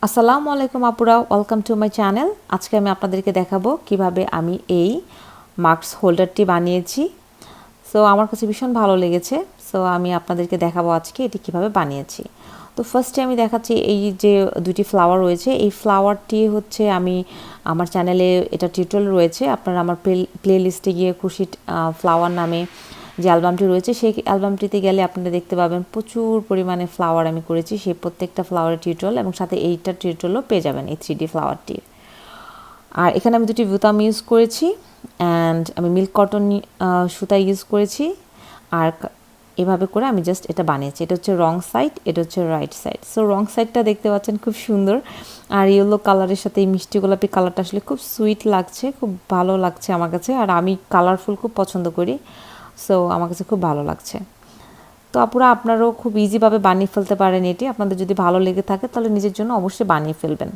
আসসালামু আলাইকুম আপুরা, ওয়েলকাম টু মাই চ্যানেল। আজকে আমি আপনাদেরকে দেখাবো কিভাবে আমি এই মাস্ক হোল্ডারটি বানিয়েছি। সো আমার কাছে ভীষণ ভালো লেগেছে। সো আমি আপনাদেরকে দেখাবো আজকে এটি কিভাবে বানিয়েছি। তো ফার্স্টে আমি দেখাচ্ছি এই যে দুটি ফ্লাওয়ার রয়েছে, এই ফ্লাওয়ারটি হচ্ছে আমি আমার চ্যানেলে এটা টিউটোরিয়াল রয়েছে, আপনারা আমার প্লে লিস্টে গিয়ে খুশি ফ্লাওয়ার নামে যে অ্যালবামটি রয়েছে সেই অ্যালবামটিতে গেলে আপনারা দেখতে পাবেন প্রচুর পরিমাণে ফ্লাওয়ার আমি করেছি, সেই প্রত্যেকটা ফ্লাওয়ারের টিউটোরিয়াল এবং সাথে এইটার টিউটোরিয়ালও পেয়ে যাবেন, এই 3D ফ্লাওয়ারটির। আর এখানে আমি দুটি বুতাম ইউজ করেছি অ্যান্ড আমি মিল্ক কটন সুতা ইউজ করেছি। আর এভাবে করে আমি জাস্ট এটা বানিয়েছি। এটা হচ্ছে রং সাইড, এটা হচ্ছে রাইট সাইড। সো রং সাইডটা দেখতে পাচ্ছেন খুব সুন্দর, আর ইয়েলো কালারের সাথে এই মিষ্টি গোলাপি কালারটা আসলে খুব সুইট লাগছে, খুব ভালো লাগছে আমার কাছে। আর আমি কালারফুল খুব পছন্দ করি, সো আমার কাছে খুব ভালো লাগছে। তো আপুরা আপনারাও খুব ইজিভাবে বানিয়ে ফেলতে পারেন এটি। আপনাদের যদি ভালো লেগে থাকে তাহলে নিজের জন্য অবশ্যই বানিয়ে ফেলবেন।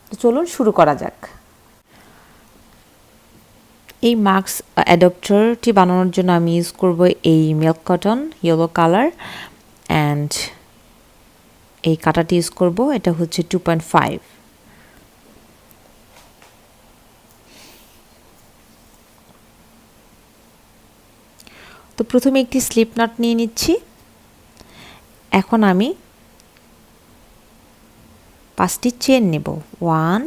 তো চলুন শুরু করা যাক। এই মাস্ক অ্যাডপ্টারটি বানানোর জন্য আমি ইউজ করব এই milk cotton yellow colour and এই কাটাটি ইউজ করব, এটা হচ্ছে 2.5। তো প্রথমে একটি স্লিপ নট নিয়ে নিচ্ছি। এখন আমি 5টি চেন নেব, 1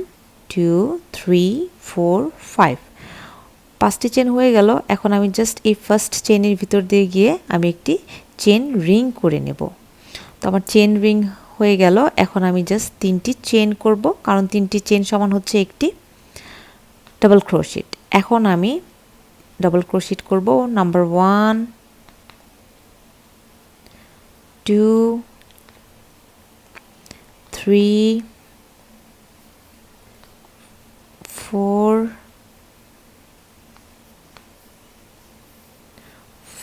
2 3 4 5। 5টি চেন হয়ে গেল। এখন আমি জাস্ট এই ফার্স্ট চেনের ভিতর দিয়ে গিয়ে আমি একটি চেন রিং করে নেব। তো আমার চেন রিং হয়ে গেল। এখন আমি জাস্ট 3টি চেন করব, কারণ 3টি চেন সমান হচ্ছে একটি ডাবল ক্রোশেট। এখন আমি ডাবল ক্রোশেট করব, নাম্বার 1 2 3 4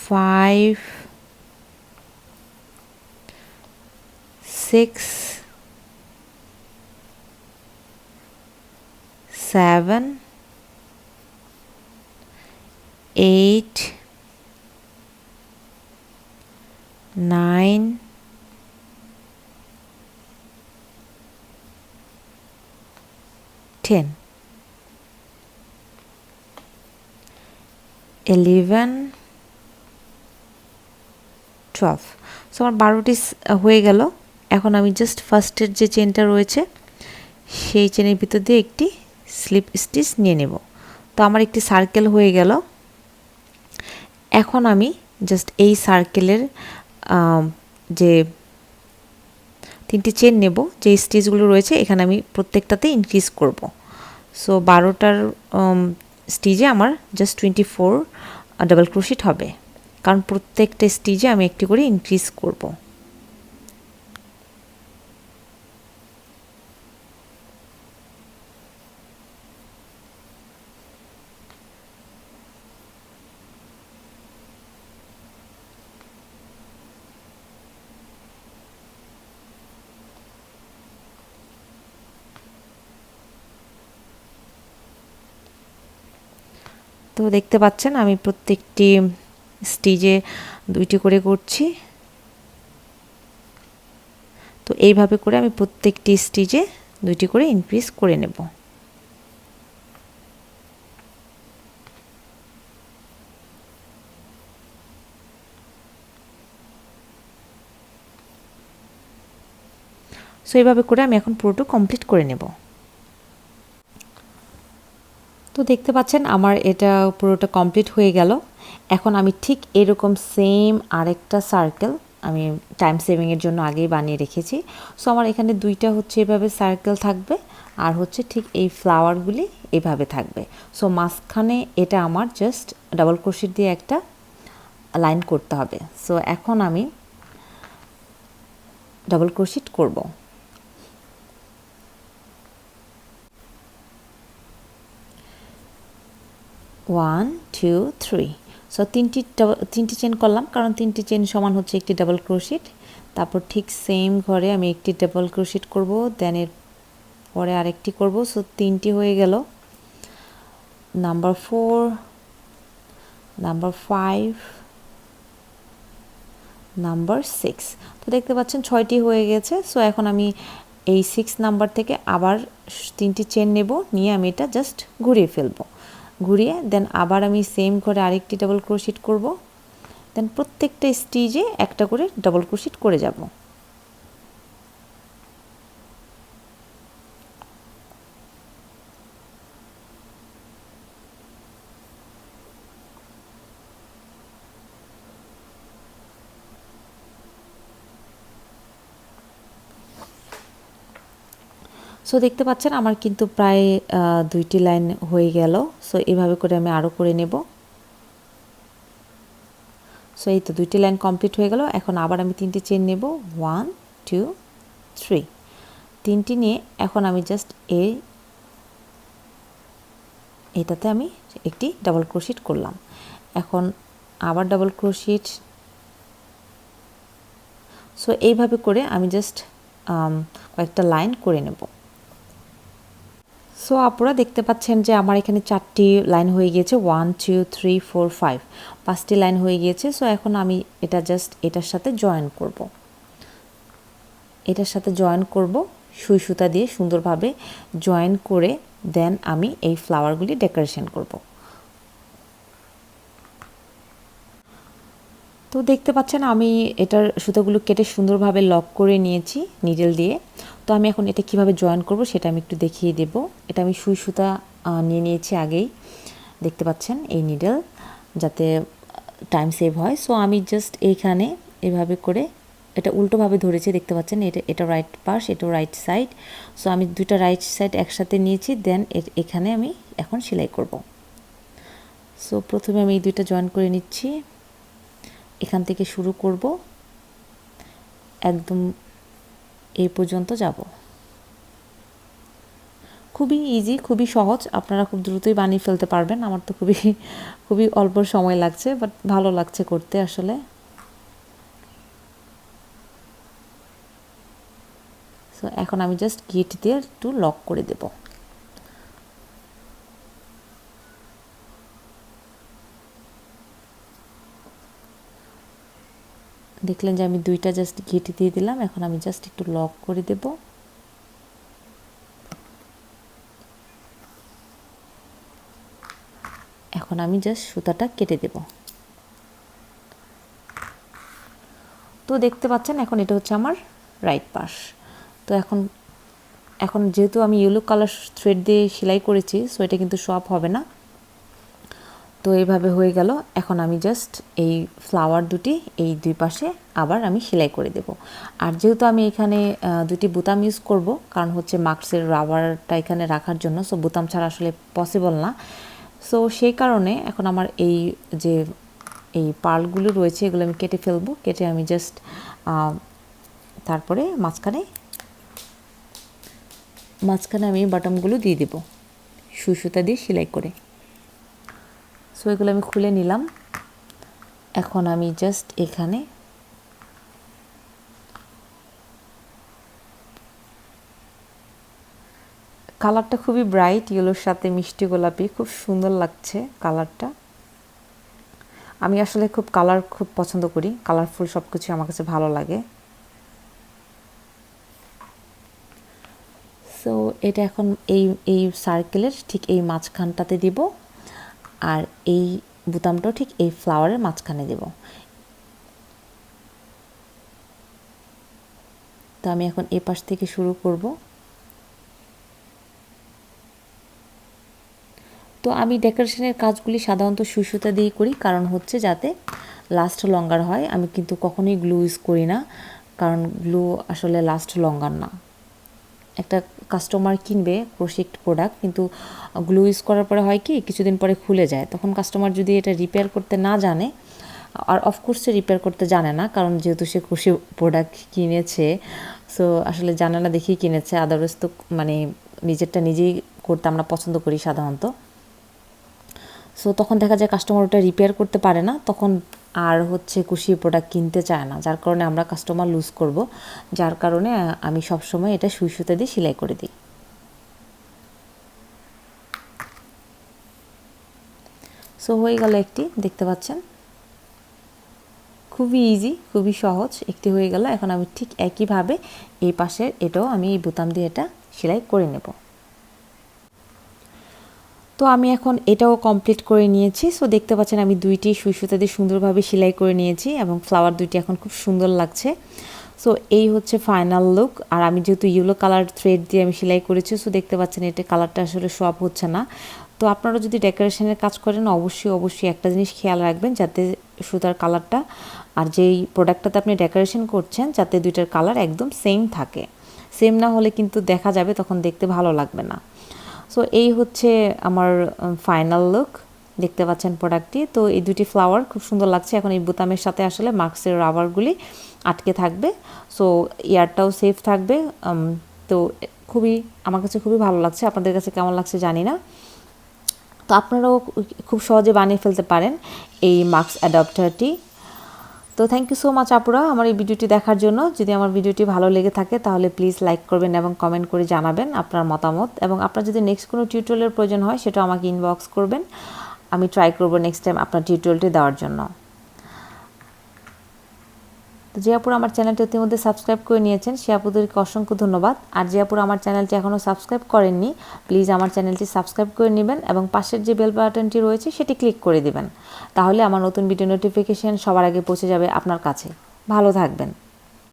5 6 7 8 9 10 11 12। সো আমার 12টি হয়ে গেল। এখন আমি জাস্ট ফার্স্টের যে চেনটা রয়েছে সেই চেনের ভিতর দিয়ে একটি স্লিপ স্টিচ নিয়ে নেব। তো আমার একটি সার্কেল হয়ে গেল। এখন আমি জাস্ট এই সার্কেলের যে 3টি চেন নেব, যে স্টিচগুলো রয়েছে এখানে আমি প্রত্যেকটাতে ইনক্রিজ করব। সো 12টার স্টিচে আমার জাস্ট 24 ডাবল ক্রোশেট হবে, কারণ প্রত্যেকটা স্টিচে আমি একটি করে ইনক্রিজ করব। তো দেখতে পাচ্ছেন আমি প্রত্যেকটি স্টিচে 2টি করে করছি। তো এইভাবে করে আমি প্রত্যেকটি স্টিচে 2টি করে ইনক্রিজ করে নেব। সো এইভাবে করে আমি এখন পুরোটা কমপ্লিট করে নেব। তো দেখতে পাচ্ছেন আমার এটা পুরোটা কমপ্লিট হয়ে গেল। এখন আমি ঠিক এরকম সেম আরেকটা সার্কেল আমি টাইম সেভিংয়ের জন্য আগেই বানিয়ে রেখেছি। সো আমার এখানে 2টা হচ্ছে এভাবে সার্কেল থাকবে, আর হচ্ছে ঠিক এই ফ্লাওয়ারগুলি এভাবে থাকবে। সো মাঝখানে এটা আমার জাস্ট ডাবল ক্রোশেট দিয়ে একটা লাইন করতে হবে। সো এখন আমি ডাবল ক্রোশেট করব। 1 2 3। সো 3টি চেন করলাম, কারণ 3টি চেন সমান হচ্ছে একটি ডাবল ক্রোশেট। তারপর ঠিক সেম ঘরে আমি একটি ডাবল ক্রোশেট করব, দেন এর পরে আরেকটি করব। সো 3টি হয়ে গেল। Number 4, number 5, number 6। তো দেখতে পাচ্ছেন 6টি হয়ে গেছে। সো এখন আমি এই 6 নাম্বার থেকে আবার 3টি চেন নেব, নিয়ে আমি এটা জাস্ট ঘুরিয়ে ফেলবো। ঘুরিয়ে দেন আবার আমি সেম করে আরেকটি ডাবল ক্রোশেট করব। দেন প্রত্যেকটা স্টিচে একটা করে ডাবল ক্রোশেট করে যাব। সো দেখতে পাচ্ছেন আমার কিন্তু প্রায় 2টি লাইন হয়ে গেল। সো এইভাবে করে আমি আরও করে নেব। সো এই তো 2টি লাইন কমপ্লিট হয়ে গেল। এখন আবার আমি 3টি চেন নেব, 1 2 3। 3টি নিয়ে এখন আমি জাস্ট এটাতে আমি একটি ডাবল ক্রোশেট করলাম। এখন আবার ডাবল ক্রোশেট। সো এইভাবে করে আমি জাস্ট কয়েকটা লাইন করে নেব। সো আপনারা দেখতে পাচ্ছেন যে আমার এখানে 4টি লাইন হয়ে গিয়েছে, 1 2 3 4 5, 5টি লাইন হয়ে গিয়েছে। সো এখন আমি এটা জাস্ট এটার সাথে জয়েন করব। এটার সাথে জয়েন করব সুই সুতা দিয়ে সুন্দরভাবে জয়েন করে দেন আমি এই ফ্লাওয়ারগুলি ডেকোরেশন করব। তো দেখতে পাচ্ছেন আমি এটার সুতাগুলো কেটে সুন্দরভাবে লক করে নিয়েছি নিডল দিয়ে। তো আমি এখন এটা কিভাবে জয়েন করব সেটা আমি একটু দেখিয়ে দেব। এটা আমি সুই সুতা নিয়ে নিয়েছি আগেই, দেখতে পাচ্ছেন এই নিডল, যাতে টাইম সেভ হয়। সো আমি জাস্ট এইখানে এভাবে করে এটা উল্টোভাবে ধরেছি, দেখতে পাচ্ছেন এটা রাইট পাশ, এটা রাইট সাইড। সো আমি দুইটা রাইট সাইড একসাথে নিয়েছি, দেন এখানে আমি এখন সেলাই করব। সো প্রথমে আমি এই দুইটা জয়েন করে নিচ্ছি। এখান থেকে শুরু করব, একদম এই পর্যন্ত যাব। খুবই ইজি, খুবই সহজ, আপনারা খুব দ্রুতই বানিয়ে ফেলতে পারবেন। আমার তো খুবই অল্প সময় লাগছে, বাট ভালো লাগছে করতে আসলে। সো এখন আমি জাস্ট গিট দিয়ে একটু লক করে দেব। দেখলেন যে আমি দুইটা জাস্ট গিট দিয়ে দিলাম। এখন আমি জাস্ট একটু লক করে দেব। এখন আমি জাস্ট সুতাটা কেটে দেব। তো দেখতে পাচ্ছেন এখন এটা হচ্ছে আমার রাইট পাশ। তো এখন যেহেতু আমি ইয়েলো কালার থ্রেড দিয়ে সেলাই করেছি, সো এটা কিন্তু শো আপ হবে না। তো এইভাবে হয়ে গেল। এখন আমি জাস্ট এই ফ্লাওয়ার দুটি এই দুই পাশে আবার আমি সেলাই করে দেব। আর যেহেতু আমি এখানে দুটি বোতাম ইউজ করব, কারণ হচ্ছে মাস্কের রাবারটা এখানে রাখার জন্য, সো বোতাম ছাড়া আসলে পসিবল না। সো সেই কারণে এখন আমার এই পার্লগুলো রয়েছে, এগুলো আমি কেটে ফেলবো। কেটে আমি জাস্ট তারপরে মাঝখানে আমি বাটনগুলো দিয়ে দেব সুই সুতা দিয়ে সেলাই করে। সো এগুলো আমি খুলে নিলাম। এখন আমি জাস্ট এখানে কালারটা খুবই ব্রাইট, ইয়েলোর সাথে মিষ্টি গোলাপি, খুব সুন্দর লাগছে কালারটা। আমি আসলে কালার খুব পছন্দ করি, কালারফুল সব কিছু আমার কাছে ভালো লাগে। সো এটা এখন এই সার্কেলের ঠিক এই মাঝখানটাতে দিব, আর এই বোতামটাও ঠিক এই ফ্লাওয়ারের মাঝখানে দেব। তো আমি এখন এই পাশ থেকে শুরু করব। তো আমি ডেকোরেশনের কাজগুলি সাধারণত সুই সুতা দিয়েই করি, কারণ হচ্ছে যাতে লাস্ট লঙ্গার হয়। আমি কিন্তু কখনোই গ্লু ইউজ করি না, কারণ গ্লু আসলে লাস্ট লঙ্গার না। একটা কাস্টমার কিনবে ক্রোশেট প্রোডাক্ট, কিন্তু গ্লু ইউজ করার পরে হয় কি কিছুদিন পরে খুলে যায়। তখন কাস্টমার যদি এটা রিপেয়ার করতে না জানে, আর অফকোর্স সে রিপেয়ার করতে জানে না, কারণ যেহেতু সে ক্রোশেট প্রোডাক্ট কিনেছে, সো আসলে জানে না দেখেই কিনেছে। আদারওয়াইজ তো মানে নিজেরটা নিজেই করতে আমরা পছন্দ করি সাধারণত। সো তখন দেখা যায় কাস্টমার ওটা রিপেয়ার করতে পারে না, তখন আর হচ্ছে কুশি প্রোডাক্ট কিনতে চায় না, যার কারণে আমরা কাস্টমার লুজ করব। যার কারণে আমি সবসময় এটা সুই সুতা দিয়ে সেলাই করে দিই। সো হয়ে গেল একটি, দেখতে পাচ্ছেন খুবই ইজি, খুবই সহজ, একটি হয়ে গেল। এখন আমি ঠিক একইভাবে এই পাশের এটাও আমি এই বোতাম দিয়ে এটা সেলাই করে নেব। তো আমি এখন এটাও কমপ্লিট করে নিয়েছি। সো দেখতে পাচ্ছেন আমি দুইটি সুই সুতা দিয়ে সুন্দরভাবে সেলাই করে নিয়েছি এবং ফ্লাওয়ার দুইটি এখন খুব সুন্দর লাগছে। সো এই হচ্ছে ফাইনাল লুক। আর আমি যেহেতু ইয়েলো কালার থ্রেড দিয়ে আমি সেলাই করেছি, সো দেখতে পাচ্ছেন এটা কালারটা আসলে সব হচ্ছে না। তো আপনারা যদি ডেকোরেশনের কাজ করেন অবশ্যই একটা জিনিস খেয়াল রাখবেন, যাতে সুতার কালারটা আর যেই প্রোডাক্টটাতে আপনি ডেকোরেশন করছেন যাতে দুইটার কালার একদম সেম থাকে। সেম না হলে কিন্তু দেখা যাবে তখন দেখতে ভালো লাগবে না। সো এই হচ্ছে আমার ফাইনাল লুক, দেখতে পাচ্ছেন প্রোডাক্টটি। তো এই দুটি ফ্লাওয়ার খুব সুন্দর লাগছে। এখন এই বোতামের সাথে আসলে মাস্কের রাবারগুলি আটকে থাকবে, সো ইয়ারটাও সেফ থাকবে। তো আমার কাছে খুবই ভালো লাগছে, আপনাদের কাছে কেমন লাগছে জানি না। তো আপনারাও খুব সহজে বানিয়ে ফেলতে পারেন এই মাস্ক অ্যাডাপ্টারটি। তো থ্যাংক ইউ সো মাচ আপুরা আমার এই ভিডিওটি দেখার জন্য। যদি আমার ভিডিওটি ভালো লেগে থাকে তাহলে প্লিজ লাইক করবেন এবং কমেন্ট করে জানাবেন আপনার মতামত, এবং আপনার যদি নেক্সট কোনো টিউটোরিয়ালের প্রয়োজন হয় সেটা আমাকে ইনবক্স করবেন। আমি ট্রাই করব নেক্সট টাইম আপনার টিউটোরিয়ালটি দেওয়ার জন্য। তো যে আপুরা আমার চ্যানেলটি ইতিমধ্যে সাবস্ক্রাইব করে নিয়েছেন সে আপুদেরকে অসংখ্য ধন্যবাদ। আর যে আপুরা আমার চ্যানেলটি এখনও সাবস্ক্রাইব করেননি প্লিজ আমার চ্যানেলটি সাবস্ক্রাইব করে নেবেন এবং পাশের যে বেল বাটনটি রয়েছে সেটি ক্লিক করে দিবেন। তাহলে আমার নতুন ভিডিও নোটিফিকেশন সবার আগে পৌঁছে যাবে আপনার কাছে। ভালো থাকবেন।